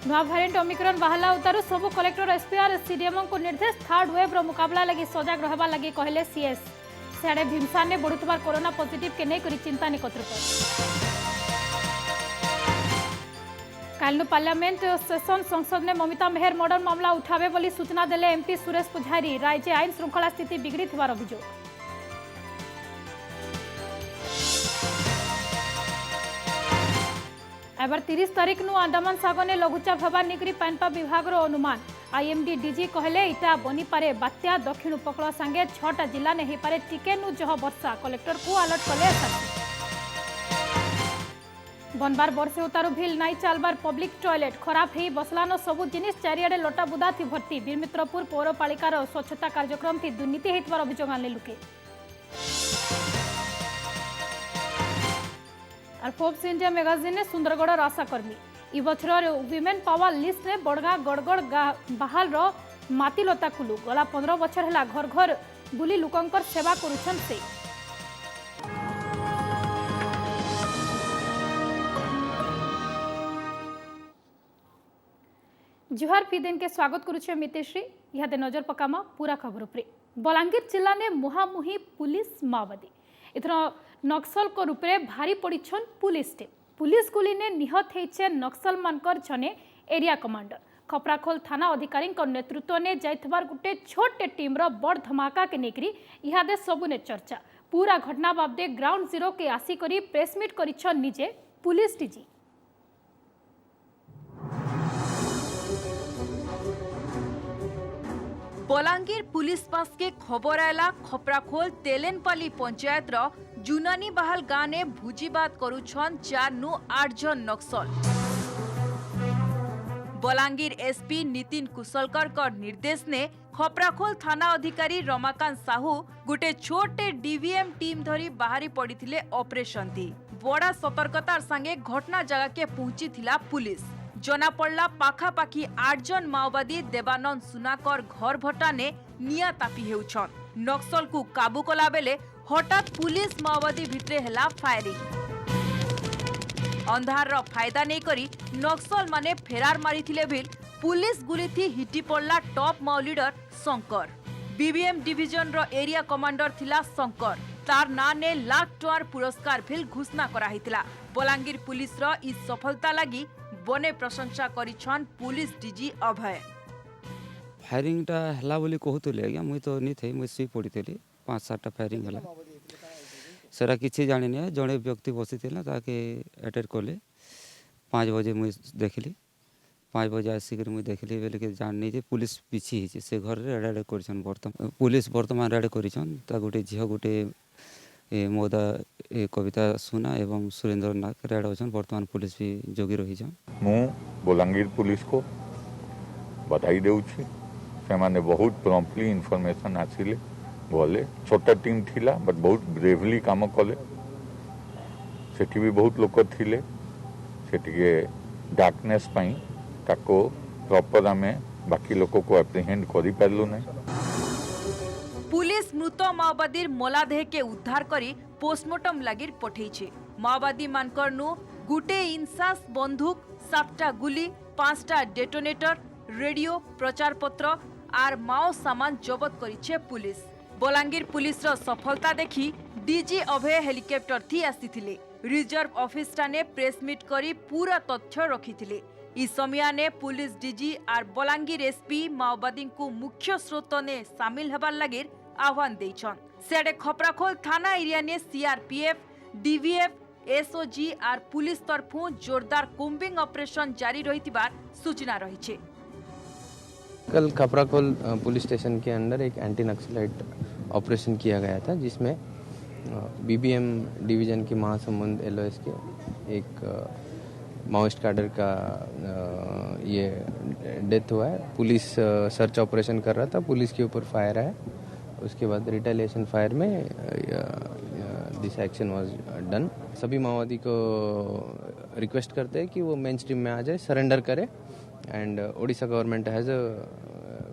नुआ variant Omicron बाहला उतारू सबु कलेक्टर एसपीआर सीडीएमओ को निर्देश थर्ड वेव रो मुकाबला लगी सजग रहबा लगी कहले सीएस सियाड़े भीमसार ने बढ़ुवा कोरोना पॉजिटिव के नहीं करी चिंता नेतृत्व कालनु पार्लियामेंट सेशन संसद में ममिता मेहर मर्डर मामला उठावे बोली सूचना देले एमपी सुरेश पुजारी राज्य आईन श्रृंखला स्थिति बिगड़ी थिबार अभियोग एबार 30 तारीख नु अंडमान सागने लघुचाप हवा निगरी पानीपाग विभाग अनुमान आईएमडी डीजी कहले इटा बनी पारे बात्या दक्षिण उपकूल संगे 6टा जिला ने पारे टिके नु जह वर्षा कलेक्टर को अलर्ट कले बनबार वर्षे उतारू भिल नाई चालबार पब्लिक टॉयलेट खराब ही बसलानो सबु जिनिस चारियाडे लटा बुदा थी भर्ती वीरमित्रपुर पौरपालिकार स्वच्छता कार्यक्रम थी दुर्नीति होइतबार अभियोग आनले लुके और फोर्ब्स इंडिया मैगजीन ने सुंदरगढ़ आशाकर्मी इ बछर विमेन पावर लिस्ट में बड़गा गड़गड़ बहाल मातिलता कुलू गला 15 बछर है घर घर बुली लोकंकर सेवा करुछन से जुहार फीदेन के स्वागत करुछे मितेश्री इहादे नजर पकामा पूरा खबर उपरे बलांगीर जिला ने मुहामुही पुलिस माओवादी इथर नक्सल को रूपे भारी पड़ीछन पुलिस टीम पुलिस गुली ने निहत होइछे नक्सल मानकर जने एरिया कमांडर खपराखोल थाना अधिकारी नेतृत्व ने जाइथबार गुटे छोटे टीम रो बड़ धमाका के नेकरी इहादे सबुने चर्चा पूरा घटना बाबदे ग्राउंड जीरो के आसी करी प्रेस मीट करिछन निजे पुलिस डीजी बलांगीर पुलिस पास के खबर आयला खपराखोल तेलेनपाली पंचायत रो जुनानी बहाल गाँव ने भुजीबात करुछन 4 नु 8 जन नक्सल बलांगीर एसपी नितिन कुशलकर का निर्देश ने खपराखोल थाना अधिकारी रमाकांत साहू गुटे छोटे डीवीएम टीम धरी बाहरी पड़ीथिले ऑपरेशन थी बड़ा सतर्कतार संगे घटना जगह के पहुंची थिला पुलिस जना पड़ला पाखापाखी 8 जन माओवादी देवानंद सुनाकर घर भट्टा ने निया तापी हेउछन नक्सल को काबू कला बेले हठात पुलिस माओवादी भितरे हेला फायरिंग अंधार रो फायदा नहीं करी नक्सल माने फेरार मारिथिले भिल पुलिस गुली थी हिटी पड़ला टॉप माओ लीडर शंकर बीबीएम डिविजन रो एरिया कमांडर थिला शंकर तार ना ने लाख टोर पुरस्कार भिल घोषणा कराहितिला बलांगीर पुलिस रो इस सफलता लगी बने प्रशंसा करिछन पुलिस डीजी अभय फायरिंग टा हला बोली कहतले आज्ञा मुई तो नी थे मुई सी पड़ीली 5-7टा फायरिंग हला सेरा किछि जानि नै जणे व्यक्ति बसिथिला ताके अटैक करले 5 बजे मुई देखली 5 बजे आसिक मुई देखली बेले के जाननी जे पुलिस पिछि हिचे से घर रे रेड करछन वर्तमान पुलिस वर्तमान रेड करछन ता गुटे झियो गुटे मोदा कविता सुना एवं सुरेंद्र नाग रेड होछन वर्तमान पुलिस भी जोगी रही छन मु बलांगीर पुलिस को बधाई देउछि से माने बहुत प्रॉम्प्टली इन्फॉर्मेशन आसिले बोले छोटा टीम थिला बट बहुत ब्रेवली काम कले सेठी भी बहुत लोक थिले सेठी के डार्कनेस पई ताको प्रॉपर आमे बाकी लोक को एप्रीहेंड करि पारलु नै पुलिस मृत माओवादी मलादेह के उद्धार करी पोस्टमार्टम लागिर पठेइछे माओवादी मानकर नु गुटे इंसास बंदूक 7टा गुली 5टा डेटोनेटर रेडियो प्रचार पत्र आर माओ सामान जबत करिछे पुलिस बलांगीर पुलिस रो सफलता देखी डीजी अभय हेलिकॉप्टर थी आसीथिले रिजर्व ऑफिस ने प्रेस मीट करी पूरा तथ्य रखिथिले इस समय ने पुलिस डीजी आर बलांगीर एसपी माओवादी को मुख्य स्रोत ने शामिल हेबार लागिर आह्वान देइछन सेडे खपराखोल थाना एरिया ने सीआरपीएफ डीवीएफ एसओजी आर पुलिस तरफों जोरदार कोम्बिंग ऑपरेशन जारी रहितिबार सूचना रहिछे कल खपराखोल पुलिस स्टेशन के अंदर एक एंटी नक्सलाइट ऑपरेशन किया गया था जिसमें बीबीएम डिवीजन के महासंबंध एलओएस के एक माओइस्ट कैडर का ये डेथ हुआ है पुलिस सर्च ऑपरेशन कर रहा था पुलिस के ऊपर फायर है उसके बाद रिटेलिएशन फायर में दिस एक्शन वाज डन सभी माओवादी को रिक्वेस्ट करते हैं कि वो मेन स्ट्रीम में आ जाए सरेंडर करे and Odisha government has a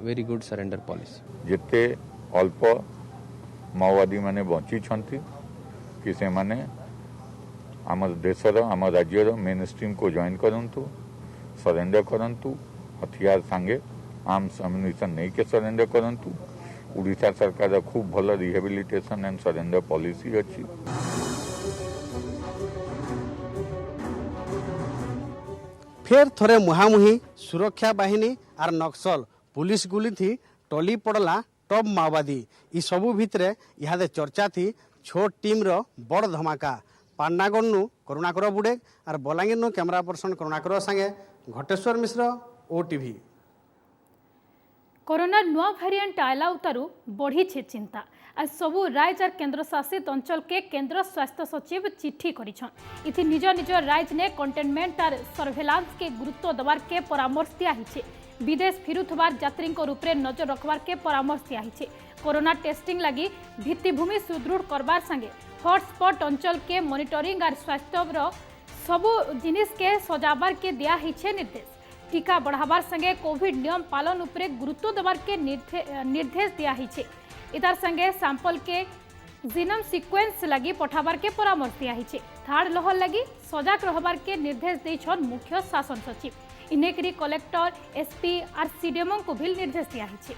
very good surrender policy जेते अल्प माओवादी माने बंची छंती कि से माने आम देशर आम राज्यर मेन स्ट्रीम को जॉइन करंतु सरेंडर करंतु हथियार सांगे आर्म्स अम्युनिशन नहीं के सरेंडर करंतु उड़ीसा सरकार खूब भल रिहेबिलिटेशन एंड सरेंडर पॉलिसी अच्छी। फेर थोड़े मुहामुही सुरक्षा बाहिनी आर नक्सल पुलिस गुली थी टली पड़ला टॉप माओवादी इ सबू भितरे इहादे चर्चा थी छोट टीम रो बड़ धमाका पांडागढ़ करुणाकर बुड़े और बलांगीर कैमरा पर्सन करुणाकर संगे घटेश्वर मिश्र ओटीवी। कोरोना नुआ वेरिएंट आयला उतारू बढ़ी छे चिंता। आज सबू राज्य और केंद्र शासित अंचल के केंद्र स्वास्थ्य सचिव चिट्ठी करिछन। इथि निज निज राज्य ने कंटेनमेंट और सर्वेलांस के गुरुत्व देवार के परामर्श दिया हिचे। विदेश फिरुथबार यात्री रूप नजर रखबार के परामर्श दिया हिचे। कोरोना टेस्टिंग लगी भित्तिभूमि सुदृढ़ करबार संगे हॉटस्पॉट अंचल के मॉनिटरिंग और स्वास्थ्य सबू जिनिस के सजाबार के दिया हिचे निर्देश। टीका बढ़ावार संगे कोविड नियम पालन उपरे गुरुत्व देवार के निर्देश दिया हिचे। इतार संगे सैंपल के जीनोम सीक्वेंस लगी पठाबार के परामर्श दिया हिचे। थार्ड लहर लगी सजाग रहबार के निर्देश देछन मुख्य शासन सचिव। इनेकरी कलेक्टर एसपी और सीडीएमओ को भी निर्देश दिया हिचे।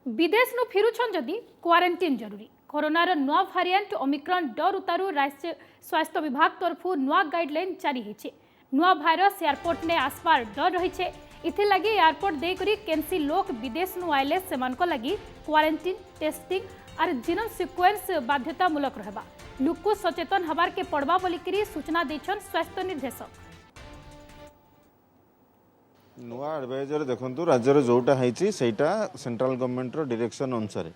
विदेश नु फिरुछन जदि क्वारंटाइन जरूरी। कोरोनार नुआ वेरिएंट ओमिक्रॉन डर उतारू राज्य स्वास्थ्य विभाग तरफु नुआ गाइडलाइन जारी होइछे। नुआ भाइरस एयरपोर्ट ने आसपार डर रहिछे। इथे लगी एयरपोर्ट देकरी केनसी लोक विदेश नु आइले सेमानको लगी क्वारंटाइन टेस्टिंग और जीनोम सीक्वेंस बाध्यतामूलक रहबा लुकु सचेतन हबार के पड़वा बोलिकरी सूचना देछन स्वास्थ्य निर्देशक। नुआ एडवाइजर देखु राज्य जोटा है सेंट्रल गवर्नमेंट डायरेक्शन अनुसार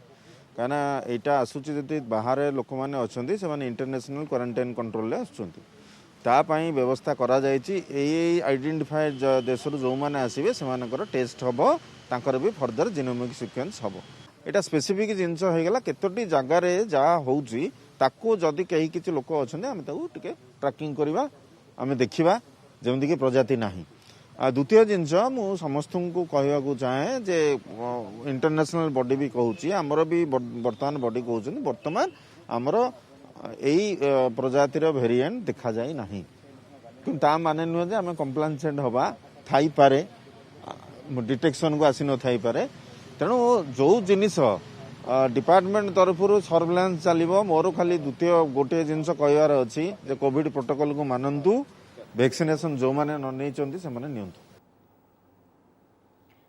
कहीं यहाँ आसूची जी बाहर लोक मैंने अच्छा से इंटरनेशनल क्वारंटाइन कंट्रोल तापाई व्यवस्था करा आइडेंटिफाइड देश जो मैंने आसवे से टेस्ट हम तांकर भी फर्दर जीनोमिक सीक्वेंस हम यहाँ स्पेसिफिक जिनस होगा केतोटी जगार जहाँ होकि जदि कहीं किसी लोक अच्छा आम टे ट्राकिंग करवा आम देखा जमीक प्रजाति ना। द्वितीय जिनस मु समस्त को कहवाक चाहे जे इंटरनेशनल बॉडी भी कहूँ आमर भी वर्तमान बॉडी कहते वर्तमान आमर यही प्रजातिर वेरिएंट देखा जाए ना कि माने नुहे जे आम कम्प्लासेंट हवा थाई पारे डिटेक्शन को आसी न थाई पारे तेणु जो जिनिस डिपार्टमेंट तरफ सर्वेलांस चलो मोर खाली द्वितीय गोटे जिनस कहबार अच्छी जे कोविड प्रोटोकॉल को मानतु वैक्सीनेशन जो माने न नहीं से माने नियंतु।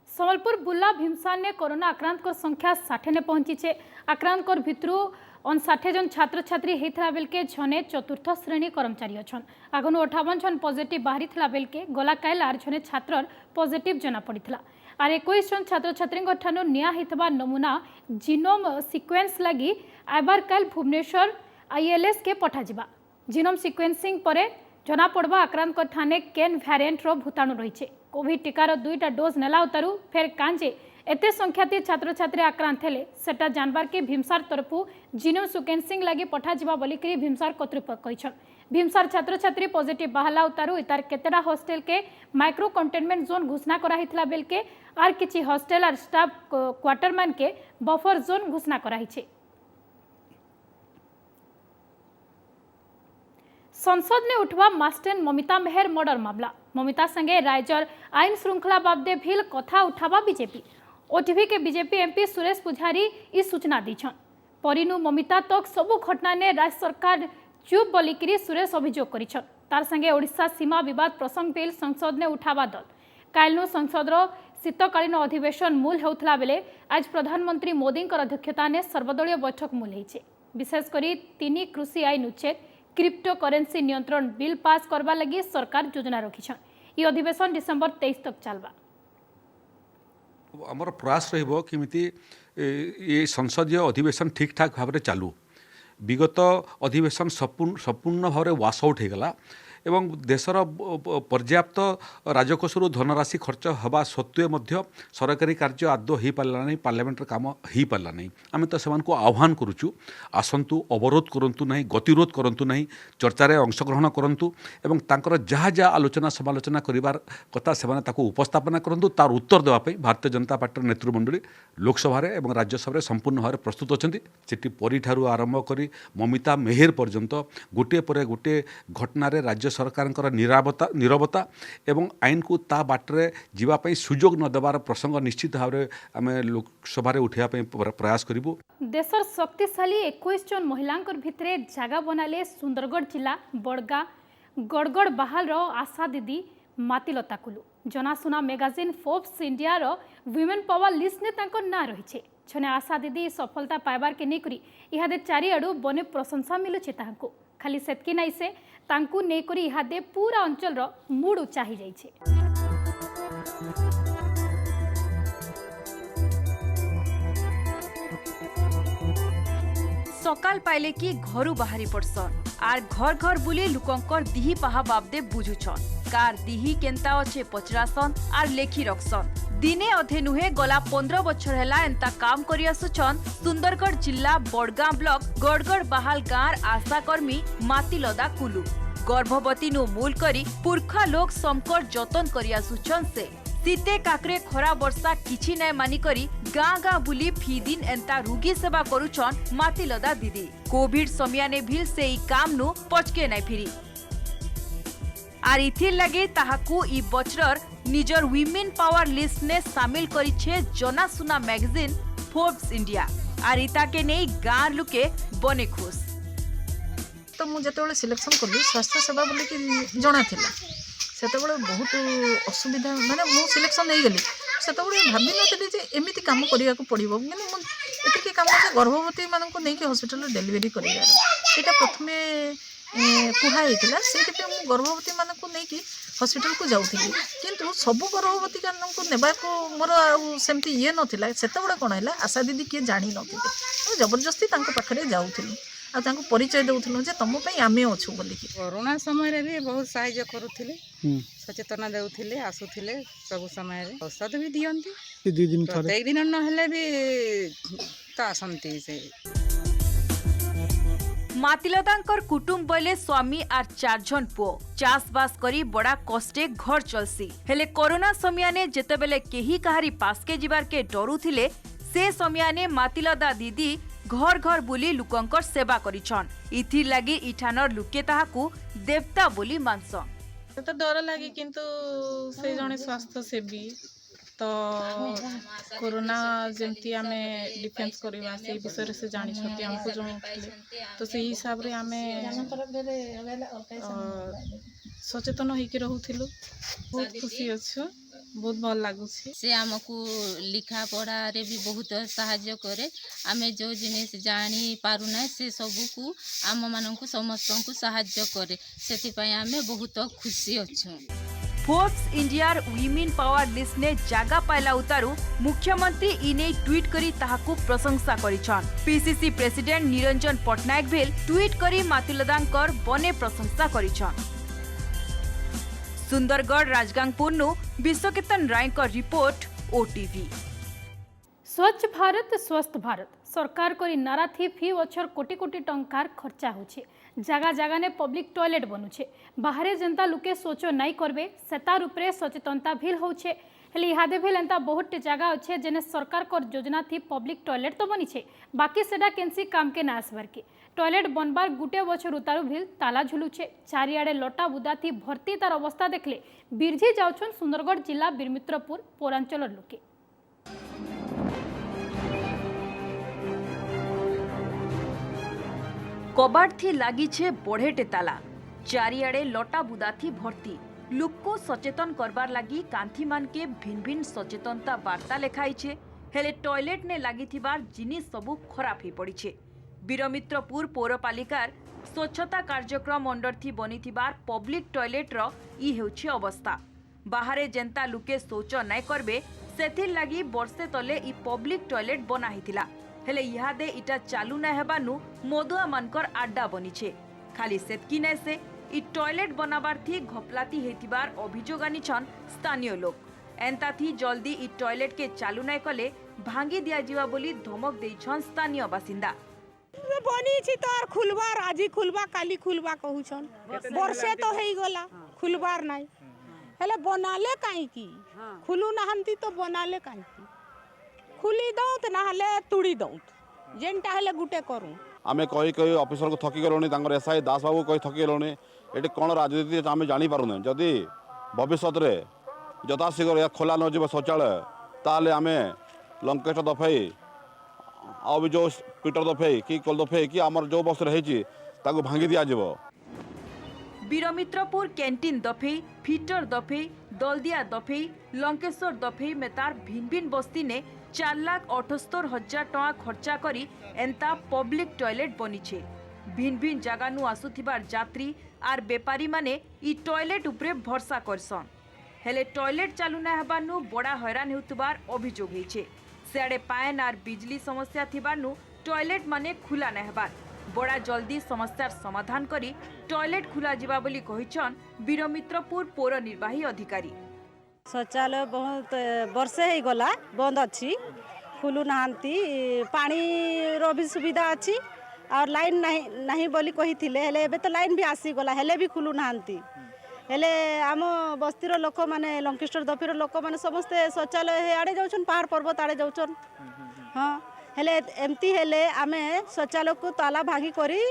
संबलपुर बुर्ला भीमसार ने कोरोना आक्रांत संख्या 60 ने पहुंची छे। आक्रांत भितरु 59 जन छात्र छात्री होता बेल के छने चतुर्थ श्रेणी कर्मचारी अच्छा। आगनु 58 जन पॉजिटिव बाहरी बेल के गला काल आर छने छात्र पॉजिटिव जना पड़ता आर 21 जन छात्र छात्री ठानु निया हितबा नमूना जीनोम सीक्वेंस लगी आबार काल भुवनेश्वर आईएलएस के पठाजिबा। जीनोम सीक्वेंसिंग परे जना पड़वा आक्रांत ठाने केन भ्यारिएंट रो भूताणु रही। कोविड टीकार 2टा डोज नेला उतारू फेर कांजे एते संख्याती छात्र छात्री आक्रांत हेले सेटा जानबार के भीमसार तरफु जीनोम सीक्वेंसिंग लगी पठाजिबा बोलिकरी भीमसार कर्तृपक्ष कहिछन। भीमसार छात्र छात्री पॉजिटिव बाहला उतारू इतार केतेडा हॉस्टेल के माइक्रो कंटेनमेंट जोन घोषणा करा हितला बेल के आर किछि हॉस्टेल और स्टाफ क्वार्टरमैन के बफर जोन घोषणा करा हिचे। संसद ने उठवा मास्टर ममिता मेहर मर्डर मामला। ममिता संगे रायजर आईन श्रृंखला बाबदे भील कथा उठावा बीजेपी। ओटीवी के बीजेपी एमपी सुरेश पुजारी इस सूचना दीछन। परिनु ममिता तक सबु घटना ने राज्य सरकार चुप बोलिकरी सुरेश अभियोग करिछन। तार संगे ओडिशा सीमा विवाद प्रसंग बिल संसद ने उठावा दल कालनु संसदर शीतकालीन अधिवेशन मूल होउथला बेले आज प्रधानमंत्री मोदी अध्यक्षता ने सर्वदलीय बैठक मूल होइछे। विशेषकर 3 कृषि आईन उच्छेद क्रिप्टो करेन्सी नियंत्रण बिल पास करवा लगी सरकार योजना रखिछन। ये अधिवेशन डिसेंबर 23 तक चलवा। आमर प्रयास रहिबो किमिति ये संसदीय अधिवेशन ठीक ठाक भाव में चालू। विगत अधिवेशन संपूर्ण भाव में वाश आउट होगला। एवं देशर पर्याप्त राजकोषरू धनराशि खर्च हवा सत्वे मध्य सरकारी कार्य आदौ हो पारा नहीं पार्लियामेंटर काम हो पारा नहीं आम तो से आह्वान करुचु आसतु अवरोध करूँ ना गतिरोध करूँ ना चर्चार अंशग्रहण करूँ एवं तांकर जहाँ जहाँ आलोचना समालोचना करार कथा से उपस्थापना करूँ तार उत्तर देवाई भारतीय जनता पार्टी नेतृमंडली लोकसभा और राज्यसभा संपूर्ण भाव प्रस्तुत अच्छा से परिठारू आरंभ कर ममिता मेहर पर्यंत गोटे पर गोटे घटन राज्य सरकार नीरवता एवं आईन को ता बाटरे जीवाई सुजोग न देवार प्रसंग निश्चित भाव में आम लोकसभा उठाई प्रयास करूँ। देशर शक्तिशाली 21 जन महिला भितरे जगह बनाले सुंदरगढ़ जिला बड़गा गड़गड़ बाहाल आशा दीदी मातिलता कुलू जनाशुना मैगजीन फोर्ब्स इंडिया रो वुमेन पावर लिस्ट ने तांको ना रही छने आशा दीदी सफलता पाइबार के नेकरी इहादे चारिआडू बने प्रशंसा मिलुचे तांको खाली सेतकी नाई से तांको नेकरी इहादे पूरा अंचल रो मूड उच्चा ही जाइछे। सकाल पाइले कि घरू बाहरी पड़सन आर घर घर बुली लुकंकर दिही पाहा बाबदे बुझुछन कार दिही केंता अच्छे पचरासन आर लेखी रखसन दिने अधे नुहे गला 15 बछर हैला एंता काम करि आसुछन सुंदरगढ़ जिला बड़गां ब्लॉक गड़गड़ बाहाल गाँर आशाकर्मी मातिलदा कुलू गर्भवती नु मूल करी पुरखा लोक समकर जतन करि आसुछन से सीते काकरे खरा वर्षा किछि नै मानी करी गाँ गाँ बुली फी दिन एंता रोगी सेवा करुछन मातिलदा दीदी कोविड समयाने भी से ई काम नु पचके नै फिरी आर इथिर लगे ताहाकू ई बचरर निजर वुमेन पावर लिस्ट ने शामिल करिछे जनाशुना मैगजीन फोर्ब्स इंडिया आर इता के नै गाँ लुके बने खुश। तो मु जते सिलेक्शन कली स्वास्थ्य सेवा बोली कि जणा थिला सेतबेले बहुत असुविधा माने मु सिलेक्शन नहीं गली सेतबेले भाबी नथि जे एमिति काम करिया को पड़िबो माने मु एतिके काम जे गर्भवती मानन को नै कि हॉस्पिटल डिलीवरी करियार एटा प्रथमे कुहा हेतिला सेति मु गर्भवती मानन को नै कि हॉस्पिटल को जाउथिली किंतु सब गर्भवती मानन को नेबा को मोर सेमति ये नथिला सेतबेले कोन हैला आशा दीदी के जानि नथिले जबरदस्ती तांको पाखरे जाउथिली आ तांको परिचय देउथिलु जे तम पई आमे अछु बोली कि कोरोना समय रे भी बहुत सहायता करूथिले सचेतना देउथिले आसुथिले सब समय रे औषध भी दियंती दु दिन थरे एक दिन न हेले भी ता संती से मातिलदांकर कुटुंब बोले स्वामी आर 4 जन पुओ चाष बास करी बड़ा कष्टे घर चलसी हेले कोरोना समयाने जेतेबेले केही कहारी पास के जीवार के डरुथिले से समयाने मातिलदा दीदी घर घर बुली लुकंकर सेवा करिछन इथि लागि इठानर लुके ताहाकू देवता बोली मानसन तो डर लागे किंतु से जने स्वास्थ्य सेवी तो कोरोना जेमती आमे डिफेंस करबा से विषय से जानि छथि हमको जणौथिले तो से हिसाब रे आमे सचेतन होइके रहउथिलु बहुत खुशी अछि बहुत भल लागुछि से हमको लिखा पढ़ा रे भी बहुत सहायता करे आमे जो जिनिस जानी पारु ना से सब को आम मानन को समस्त को सहायता करे सेति पय आमे बहुत खुशी अछु। फोर्ब्स इंडियार वुमेन पावर लिस्ट ने जागा पाइला उतारू मुख्यमंत्री इने ट्वीट करी ताहाकू प्रशंसा करिछन पीसीसी प्रेसिडेंट निरंजन पटनायक भेल ट्वीट करी मातिलदांकर बने प्रशंसा करिछन। सुंदरगढ़ राजगांगपुर नु विश्वकेतन राय का रिपोर्ट ओटीवी। स्वच्छ भारत स्वस्थ भारत सरकार करी नारा थी फी वछर कोटी कोटी टंकार खर्चा होछे जगह जगह ने पब्लिक टॉयलेट बनुछे बाहरे जनता लुके सोचो नहीं करबे सेतार उपरे सचेतनता भील होछे हेले इहादे भेल एंता बहुत जगह अच्छे जेने सरकार कर योजना थी पब्लिक टॉयलेट तो बनी बाकी सेटा केनसी काम के ना आसबार के टॉयलेट बनबार गुटे बछर उतारू भील ताला झुलुछे चारिआडे लटा बुदा थी भर्ती तार अवस्था देखले बिरझी जाउछन सुंदरगढ़ जिला बीरमित्रपुर पौरांचल लोके। कबाट थी लागी छे बढ़ेटे ताला चारिआडे लटा बुदा थी भर्ती लोक को सचेतन करबार लागी कांथी मान के भिन्न भिन्न सचेतनता वार्ता लेखाई छे हेले टॉयलेट ने लागी थिबार जिनिस सबु खराब ही पड़ी छे। बीरमित्रपुर पौरपालिकार स्वच्छता कार्यक्रम अंडर थी बनी थिबार पब्लिक टॉयलेट रो ई हेउछि अवस्था बाहरे जेंता लुके शौच नाय करबे सेथिर लागी वर्षे तले ई पब्लिक टॉयलेट बना हिथिला हेले इहादे इटा चालू ना हेबानु मदुआ मानकर आड्डा बनी छे खाली सेतकी नै से इ टॉयलेट बनाबार थी घपलाती हेतिबार अभियोग आनिछन स्थानीय लोक। एंता थी जल्दी इ टॉयलेट के चालू नाय कले भांगी दिया जीवा बोली धमक देइछन स्थानीय बासिंदा। बनी छी तो आर खुलबार आज खुलबा काली खुलबा कहूछन वर्षे तो हेई गला खुलबार नाही हेले बनाले काई की खुलू नाहंती तो बनाले काई की खुली दउत ना हले तुड़ी दउत जेनटा हले गुटे करू आमे कई कई ऑफिसर को थकी गलोनी तांगर एसआई दास बाबू कई थकी गलोनी एटी कोन राजनीति आमे जानी पारुने जदी भविष्य रे यथाशीघ्र या खोला न जीव शौचालय ताले आमे लंकेश दफाई आ भी जो पीटर दफाई कि कल दफाई कि आमर जो बस रही ताको भांगी दिया जीव। बीरमित्रपुर कैंटीन दफेई फिटर दफेई दलदिया दफेई लंकेश्वर दफेई में तार भिन्न भिन्न बस्ती ने 4,78,000 टका खर्चा करी एंता पब्लिक टॉयलेट बनीछे। भिन्न भिन्न जगह नु आसुथिबार यात्री आर बेपारी माने इ टॉयलेट उपरे भरसा करसन हेले टॉयलेट चालू ना हेबानु बड़ा हैरान हेउतबार अभियोग होइछे। सियाड़े पाएन आर बिजली समस्या थिबानु टॉयलेट माने खुला ना हेबार बड़ा जल्दी समस्यार समाधान करी टॉयलेट खुला जिबा बोली कहिछन बीरमित्रपुर पौर निर्वाही अधिकारी। शौचालय बहुत वर्षे ही गला बंद अच्छी खुलू नाहंती पानी रो भी सुविधा अच्छी और लाइन नहीं बोली कही थिले हेले एबे तो लाइन भी आसी गला हेले भी खुलू नाहंती हेले आम बस्तीर लोक माने लंकेश्वर दफीर लोक माने समस्ते शौचालय आड़े जाउछन पहाड़ पर्वत आड़े जाउछन हाँ हेले एमती हेले आमे शौचालय को ताला भागी करी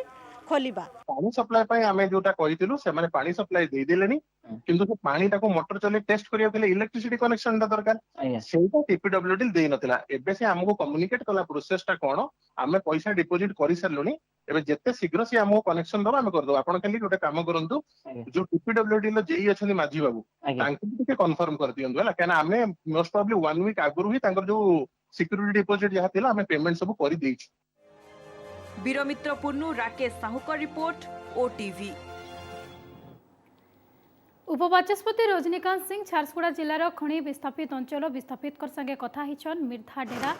खोलिबा पानी सप्लाई पई आमे जोटा कहितिलु से माने पानी सप्लाई देई देलेनी किंतु से पानी ताको मोटर चले टेस्ट करिया केले इलेक्ट्रिसिटी कनेक्शन दा दरकार सेटा टीपीडब्ल्यूडी देई नथिला एबे से हमको कम्युनिकेट कला प्रोसेस ता कोन आमे पैसा डिपॉजिट करि सरलुनी एबे जेते शीघ्र से हमको कनेक्शन दबा आमे कर दो आपण खाली गोटे काम करंतु जो टीपीडब्ल्यूडी लो जेई अछनी माझी बाबू तांको टिके कन्फर्म कर दियंतु हला काना आमे मोस्ट प्रोबब्ली 1 वीक आगुरु ही तांकर जो सिक्योरिटी डिपॉजिट जहा थिला आमे पेमेंट सब करि देइछि। Biramitrapur Rakesh Sahukar report OTV. उपबाचस्पति रजनीकांत सिंह झारसुगुड़ा जिलार खणी विस्थापित अंचल विस्थापित संगे कथा हिचन मिर्धा डेरा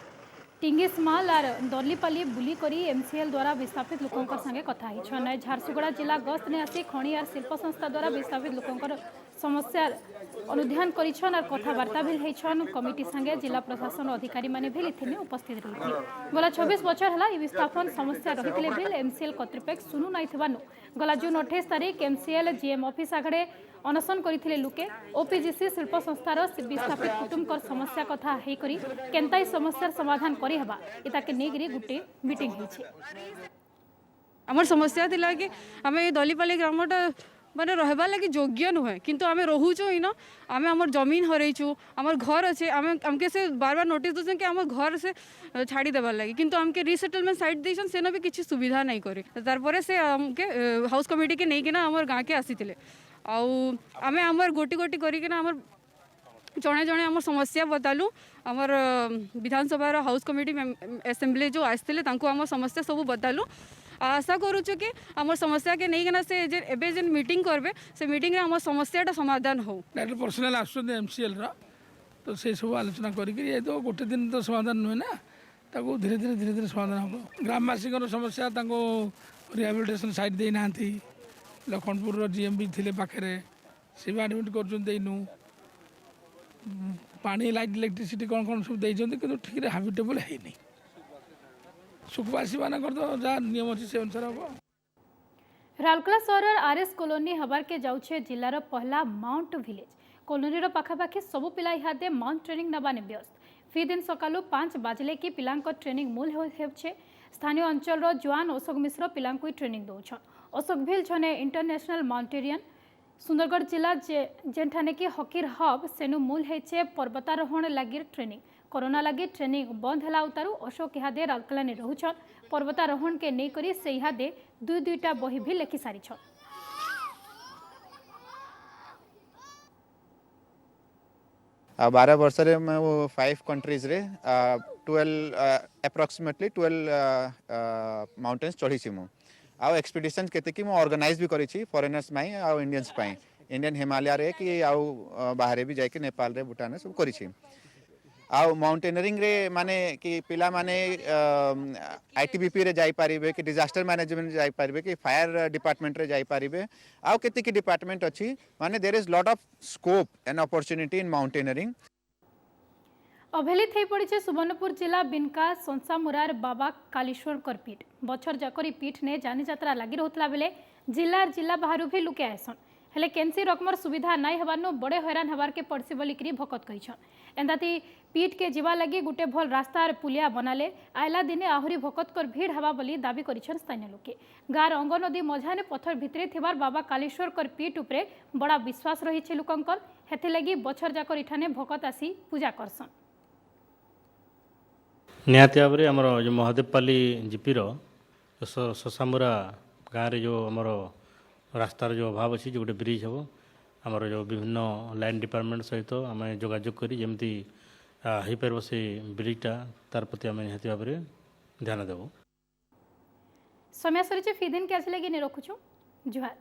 टिंगिसमाल और दर्लीपाली बुली करी एमसीएल द्वारा विस्थापित लोकों संगे कथा हिचन झारसुगुड़ा जिला गस्त ने आसी खणी और शिल्प संस्था द्वारा विस्थापित लोकों समस्या अनुध्यान करिछन और कथबार्ता भी होइछन कमिटी संगे जिला प्रशासन अधिकारी माने भी इथिने उपस्थित रहिथि। गला 26 बछर हला इ विस्थापन समस्या रहितले भी एमसीएल कर्तृपक्ष सुनु नाइ थिबानु गला जून 28 तारिख एमसीएल जीएम ऑफिस आगड़े अनशन करथिले लुके ओपीजीसी शिल्प संस्थार विस्थापित कुटुंबकर समस्या कथा हेई करी केनताई समस्यार समाधान करी हबा इताके नेगिरी गुटे मीटिंग होइछे। हमर समस्या थिला कि हमें दलीपाली ग्रामटा माने रहबा लगी योग्य नुहे किंतु आमे रहुचो इन आमे हमर जमीन हरैछु हमर घर अछि आमे हमके से बार बार नोटिस दोछन कि हमर घर से छाड़ी देबा लगी किंतु हमके रीसेटलमेंट साइट देछन सेनो भी किछि सुविधा नै करे तार परे से हमके हाउस कमिटी के नै कि ना हमर गां के आसीतिले आउ आमे हमर गोटी गोटी करी कि ना हमर जणे जणे हमर समस्या बतालु हमर विधानसभा रो हाउस कमिटी असेंबली जो आस्थिले तांको हमर समस्या सब बतालु आशा करूछु कि हमर समस्या के नहीं से एबे जेन मीटिंग करबे से मीटिंग रे हमर समस्याटा समाधान हो डायरेक्ट पर्सनल आसुन एमसीएल रा तो से सब आलोचना करी ये तो गोटे दिन तो समाधान नुहे ना ताको धीरे धीरे समाधान हो ग्रामवासी समस्या ताको रिहैबिलिटेशन साइट दे नांती लखनपुर रो जीएम भी थिले पाखरे से भी एडमिट करछन देनु पानी लाइट इलेक्ट्रिसिटी कौन सब देइछन कि ठीक रे हैबिटेबल है नहीं सुखवासी मान जहाँ नियम अच्छे से अनुसार हम। राउरकेला सहर आरएस कॉलोनी हबार के जाउछे जिलार पहला माउंट विलेज कॉलोनी पाखापाखि सबु पिला इहादे माउंट ट्रेनिंग नबाने व्यस्त फी दिन सकालू 5 बाजले कि पिलांक ट्रेनिंग मूल होछे स्थानीय अंचल जवान अशोक मिश्र पिलांकु ट्रेनिंग दौछन अशोक भिल छने इंटरनेशनल माउंटेरियन सुंदरगढ़ जिला जेठाने कि हकीर हब सेनु मूल होचे पर्वतारोहण लगी ट्रेनिंग कोरोना लगी ट्रेनिंग बंद है उतारू अशोक इहादे राउरकेला ने रहुछन पर्वतारोहण के नहीं करी से इहादे दुईटा बही भी लिखि सारी छन। 12 वर्ष रे मैं वो 5 कंट्रीज रे 12 अप्रोक्सीमेटली 12 माउंटेन्स चढ़ी छी मु आ एक्सपीडिशन केते कि मु ऑर्गेनाइज भी करी छी फॉरेनर्स माई आ इंडियंस पाई इंडियन हिमालय रे कि आ बाहर भी जाके नेपाल रे भूटान सब करी छी आउ माउंटेनियरिंग रे माने कि पिला माने आईटीबीपी रे जाई पारिबे कि डिजास्टर मैनेजमेंट जाई पारिबे कि फायर डिपार्टमेंट रे जाई पारिबे आउ केते की डिपार्टमेंट अछि माने there is lot of scope and opportunity in mountaineering. अवहेलित हो पड़ी सुवर्णपुर जिला बिनका संसामुरार बाबा कालीश्वर पीठ बछर जाकरी पीठ ने जानी यात्रा लगी रोला बेले जिला बाहर भी लुके आसन हेले केनसी रकमर सुविधा नाई हबारनु बड़े हैरान हबार के पड़सी बोलिकी भकत कहीछन। एंदाती पीठ के जीवा लगी गुटे भल रास्तार पुलिया बनाले आयला दिने आहरी भकत कर भीड़ हवा बोली दाबी करिछन स्थानीय लोके। गाँर अंग नदी मझाने पत्थर भितरे थिबार बाबा कालीश्वर पीठ उपरे बड़ा विश्वास रही लोकंकर हेथिलागी बछर जाकर इठाने भकत आसी पूजा करसन। निहाती भाव में आमर जो महादेवपाली जीपीर शशामुरा गाँव जो आमर रास्तार जो अभाव अच्छी जो गोटे ब्रिज हम आमर जो विभिन्न लाइन डिपार्टमेंट सहित आम जोगाजोग करी जमती हो पार से ब्रिजटा तार प्रति आम निहाती भाव में ध्यान देव। समय सरी फी दिन के आज लगे रखुचु जुहार।